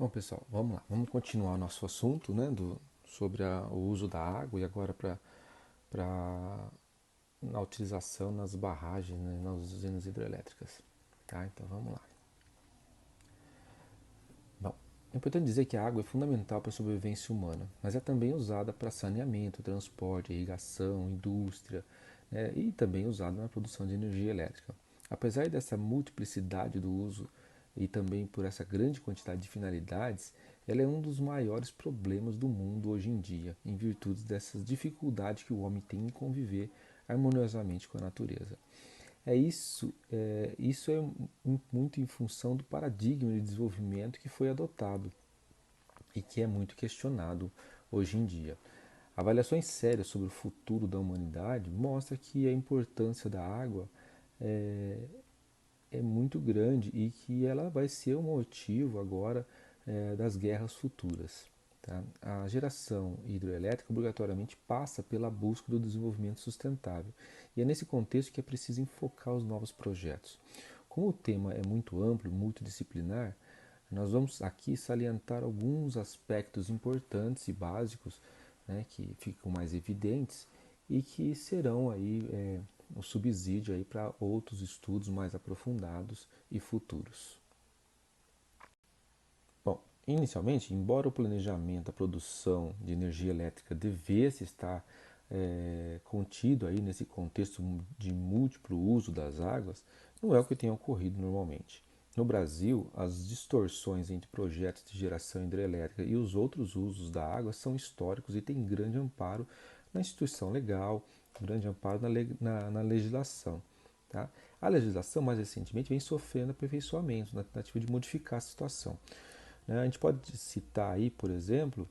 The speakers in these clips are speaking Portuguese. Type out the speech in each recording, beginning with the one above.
Bom, pessoal, vamos lá. Vamos continuar o nosso assunto, né, sobre o uso da água e agora para na utilização nas barragens, né, nas usinas hidrelétricas. Tá? Então vamos lá. Bom, é importante dizer que a água é fundamental para a sobrevivência humana, mas é também usada para saneamento, transporte, irrigação, indústria, né, e também usada na produção de energia elétrica. Apesar dessa multiplicidade do uso e também por essa grande quantidade de finalidades, ela é um dos maiores problemas do mundo hoje em dia, em virtude dessas dificuldades que o homem tem em conviver harmoniosamente com a natureza. Isso é muito em função do paradigma de desenvolvimento que foi adotado e que é muito questionado hoje em dia. Avaliações sérias sobre o futuro da humanidade mostram que a importância da água é, é muito grande e que ela vai ser o motivo agora das guerras futuras. Tá? A geração hidroelétrica obrigatoriamente passa pela busca do desenvolvimento sustentável e é nesse contexto que é preciso enfocar os novos projetos. Como o tema é muito amplo, multidisciplinar, nós vamos aqui salientar alguns aspectos importantes e básicos, né, que ficam mais evidentes e que serão aí um subsídio aí para outros estudos mais aprofundados e futuros. Bom, inicialmente, embora o planejamento da produção de energia elétrica devesse estar contido aí nesse contexto de múltiplo uso das águas, não é o que tem ocorrido normalmente. No Brasil, as distorções entre projetos de geração hidrelétrica e os outros usos da água são históricos e têm grande amparo na instituição legal, grande amparo na legislação. Tá? A legislação, mais recentemente, vem sofrendo aperfeiçoamentos na tentativa de modificar a situação. Né? A gente pode citar aí, por exemplo,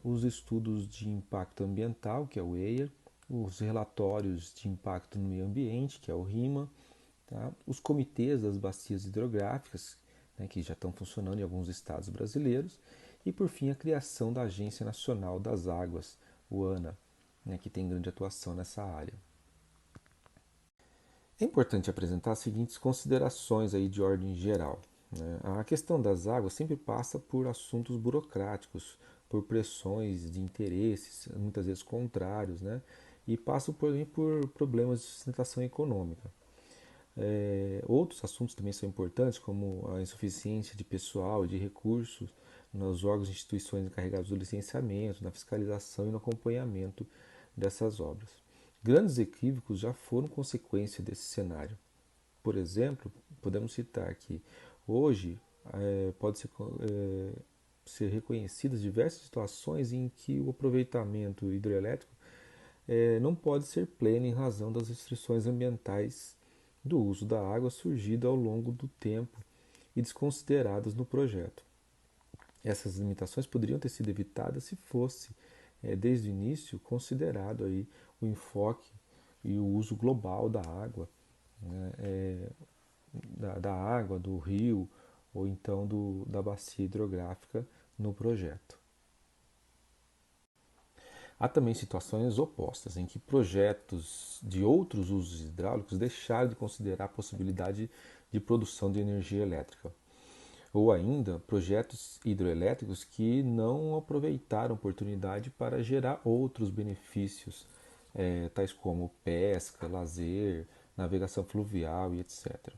os estudos de impacto ambiental, que é o EIA, os relatórios de impacto no meio ambiente, que é o RIMA, tá? Os comitês das bacias hidrográficas, né, que já estão funcionando em alguns estados brasileiros, e por fim a criação da Agência Nacional das Águas, o ANA, né, que tem grande atuação nessa área. É importante apresentar as seguintes considerações aí de ordem geral. Né? A questão das águas sempre passa por assuntos burocráticos, por pressões de interesses, muitas vezes contrários, né? E passa por problemas de sustentação econômica. Outros assuntos também são importantes, como a insuficiência de pessoal e de recursos nos órgãos e instituições encarregados do licenciamento, na fiscalização e no acompanhamento dessas obras. Grandes equívocos já foram consequência desse cenário. Por exemplo, podemos citar que hoje pode ser reconhecidas diversas situações em que o aproveitamento hidrelétrico não pode ser pleno em razão das restrições ambientais do uso da água surgido ao longo do tempo e desconsideradas no projeto. Essas limitações poderiam ter sido evitadas se fosse, desde o início, considerado aí o enfoque e o uso global da água, né, da água, do rio ou então da bacia hidrográfica no projeto. Há também situações opostas, em que projetos de outros usos hidráulicos deixaram de considerar a possibilidade de produção de energia elétrica. Ou ainda, projetos hidroelétricos que não aproveitaram a oportunidade para gerar outros benefícios, tais como pesca, lazer, navegação fluvial e etc.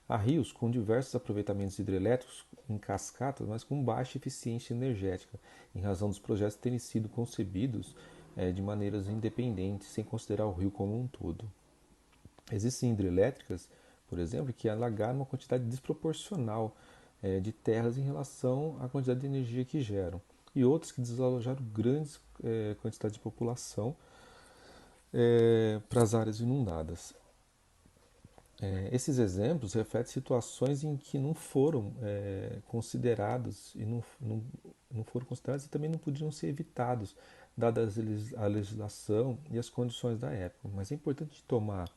Há rios com diversos aproveitamentos hidrelétricos em cascatas, mas com baixa eficiência energética, em razão dos projetos terem sido concebidos de maneiras independentes, sem considerar o rio como um todo. Existem hidrelétricas, por exemplo, que alagaram uma quantidade desproporcional de terras em relação à quantidade de energia que geram, e outras que desalojaram grandes quantidades de população para as áreas inundadas. Esses exemplos refletem situações em que não foram considerados e não foram considerados e também não podiam ser evitados, dadas a legislação e as condições da época. Mas é importante tomar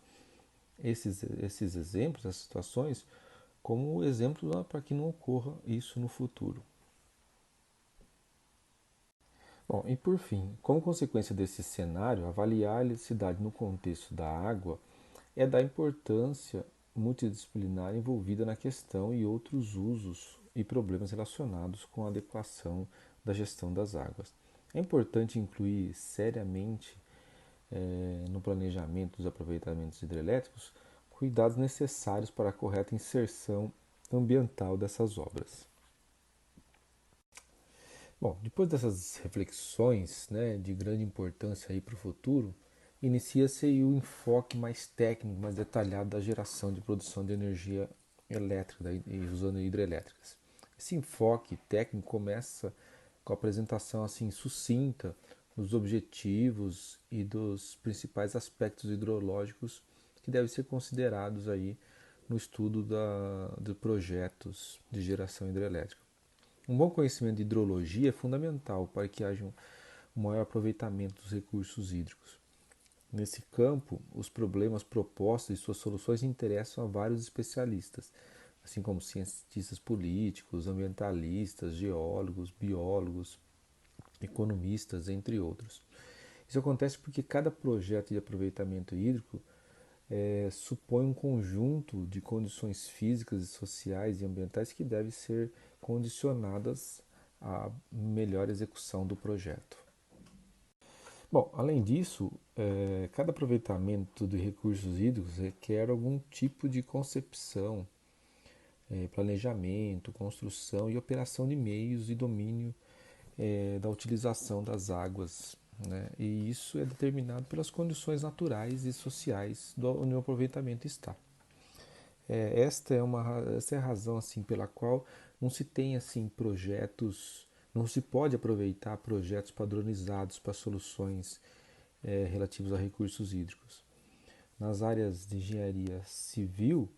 esses exemplos, essas situações, como exemplo para que não ocorra isso no futuro. Bom, e por fim, como consequência desse cenário, avaliar a ilicidade no contexto da água é da importância multidisciplinar envolvida na questão e outros usos e problemas relacionados com a adequação da gestão das águas. É importante incluir seriamente no planejamento dos aproveitamentos hidrelétricos cuidados necessários para a correta inserção ambiental dessas obras. Bom, depois dessas reflexões, né, de grande importância aí para o futuro, inicia-se o enfoque mais técnico, mais detalhado da geração de produção de energia elétrica e usando hidrelétricas. Esse enfoque técnico começa com a apresentação assim sucinta dos objetivos e dos principais aspectos hidrológicos que devem ser considerados aí no estudo de projetos de geração hidrelétrica. Um bom conhecimento de hidrologia é fundamental para que haja um maior aproveitamento dos recursos hídricos. Nesse campo, os problemas propostos e suas soluções interessam a vários especialistas, assim como cientistas políticos, ambientalistas, geólogos, biólogos, economistas, entre outros. Isso acontece porque cada projeto de aproveitamento hídrico supõe um conjunto de condições físicas e sociais e ambientais que devem ser condicionadas à melhor execução do projeto. Bom, além disso, cada aproveitamento de recursos hídricos requer algum tipo de concepção, planejamento, construção e operação de meios e domínio da utilização das águas, né? E isso é determinado pelas condições naturais e sociais onde o aproveitamento está. Esta é a razão assim pela qual não se tem assim projetos, não se pode aproveitar projetos padronizados para soluções relativas a recursos hídricos. Nas áreas de engenharia civil,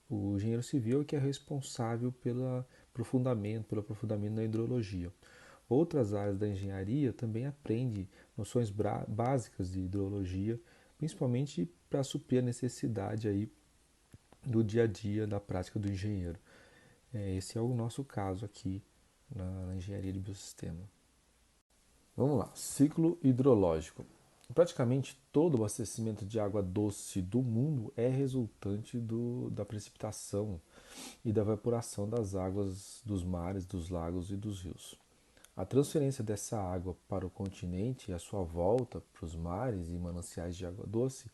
o engenheiro civil é que é responsável pelo aprofundamento na hidrologia. Outras áreas da engenharia também aprendem noções básicas de hidrologia, principalmente para suprir a necessidade aí do dia a dia da prática do engenheiro. Esse é o nosso caso aqui na engenharia de biosistema. Vamos lá, ciclo hidrológico. Praticamente todo o abastecimento de água doce do mundo é resultante da precipitação e da evaporação das águas dos mares, dos lagos e dos rios. A transferência dessa água para o continente e a sua volta para os mares e mananciais de água doce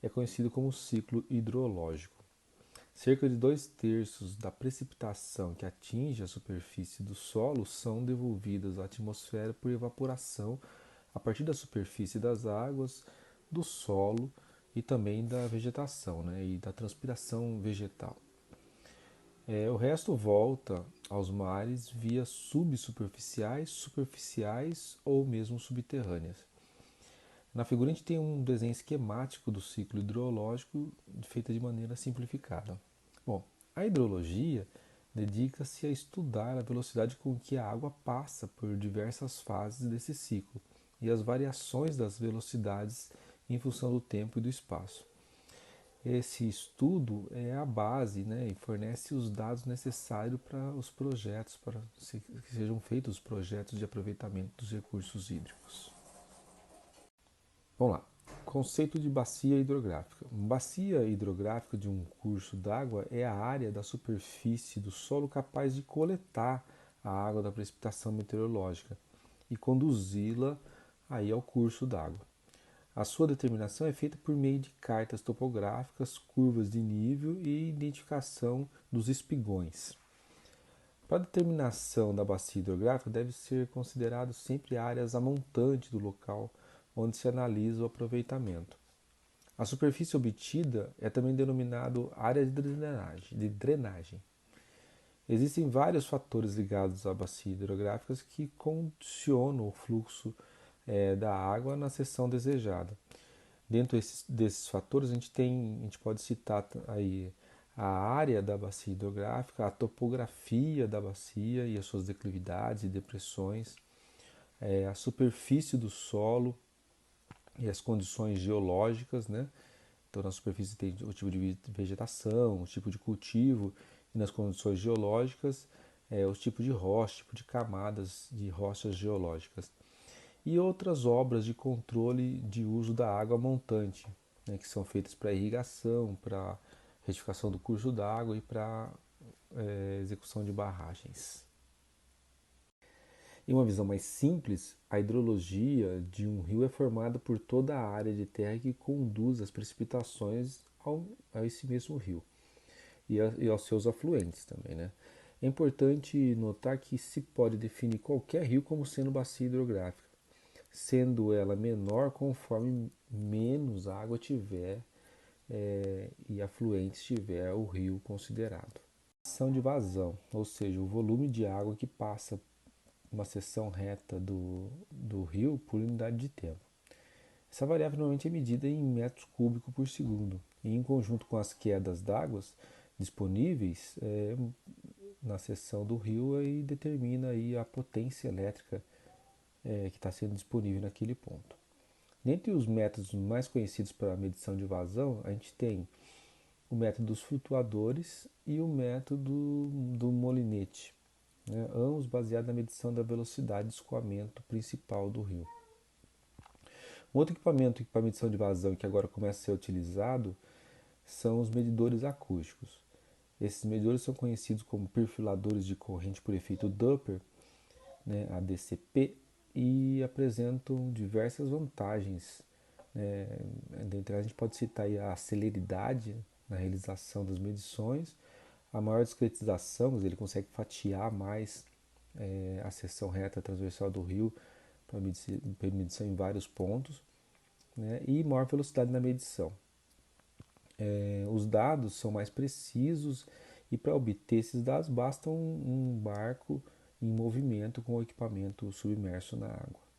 é conhecido como ciclo hidrológico. Cerca de 2/3 da precipitação que atinge a superfície do solo são devolvidas à atmosfera por evaporação a partir da superfície das águas, do solo e também da vegetação, né, e da transpiração vegetal. O resto volta aos mares via subsuperficiais, superficiais ou mesmo subterrâneas. Na figura a gente tem um desenho esquemático do ciclo hidrológico feito de maneira simplificada. Bom, a hidrologia dedica-se a estudar a velocidade com que a água passa por diversas fases desse ciclo e as variações das velocidades em função do tempo e do espaço. Esse estudo é a base, né, e fornece os dados necessários para os projetos, para que sejam feitos os projetos de aproveitamento dos recursos hídricos. Vamos lá. Conceito de bacia hidrográfica. Bacia hidrográfica de um curso d'água é a área da superfície do solo capaz de coletar a água da precipitação meteorológica e conduzi-la aí ao curso d'água. A sua determinação é feita por meio de cartas topográficas, curvas de nível e identificação dos espigões. Para a determinação da bacia hidrográfica, deve ser considerado sempre áreas a montante do local onde se analisa o aproveitamento. A superfície obtida é também denominada área de drenagem. Existem vários fatores ligados à bacia hidrográfica que condicionam o fluxo da água na seção desejada. Dentro desses fatores, a gente pode citar aí a área da bacia hidrográfica, a topografia da bacia e as suas declividades e depressões, a superfície do solo e as condições geológicas, né? Então, na superfície tem o tipo de vegetação, o tipo de cultivo, e nas condições geológicas, os tipos de rocha, tipo de camadas de rochas geológicas. E outras obras de controle de uso da água montante, né, que são feitas para irrigação, para retificação do curso d'água e para execução de barragens. Em uma visão mais simples, a hidrologia de um rio é formada por toda a área de terra que conduz as precipitações a esse mesmo rio e aos seus afluentes também, né? É importante notar que se pode definir qualquer rio como sendo bacia hidrográfica, sendo ela menor conforme menos água tiver e afluentes tiver o rio considerado. Seção de vazão, ou seja, o volume de água que passa uma seção reta do rio por unidade de tempo. Essa variável normalmente é medida em metros cúbicos por segundo e em conjunto com as quedas d'água disponíveis na seção do rio aí determina aí a potência elétrica que está sendo disponível naquele ponto. Dentre os métodos mais conhecidos para a medição de vazão, a gente tem o método dos flutuadores e o método do molinete, né? Ambos baseados na medição da velocidade de escoamento principal do rio. Um outro equipamento para medição de vazão que agora começa a ser utilizado são os medidores acústicos. Esses medidores são conhecidos como perfiladores de corrente por efeito Doppler, né, ADCP, e apresentam diversas vantagens. Dentre elas, a gente pode citar aí a celeridade na realização das medições, a maior discretização, ele consegue fatiar mais a seção reta transversal do rio para medição em vários pontos, né, e maior velocidade na medição. Os dados são mais precisos e para obter esses dados basta um barco em movimento com o equipamento submerso na água.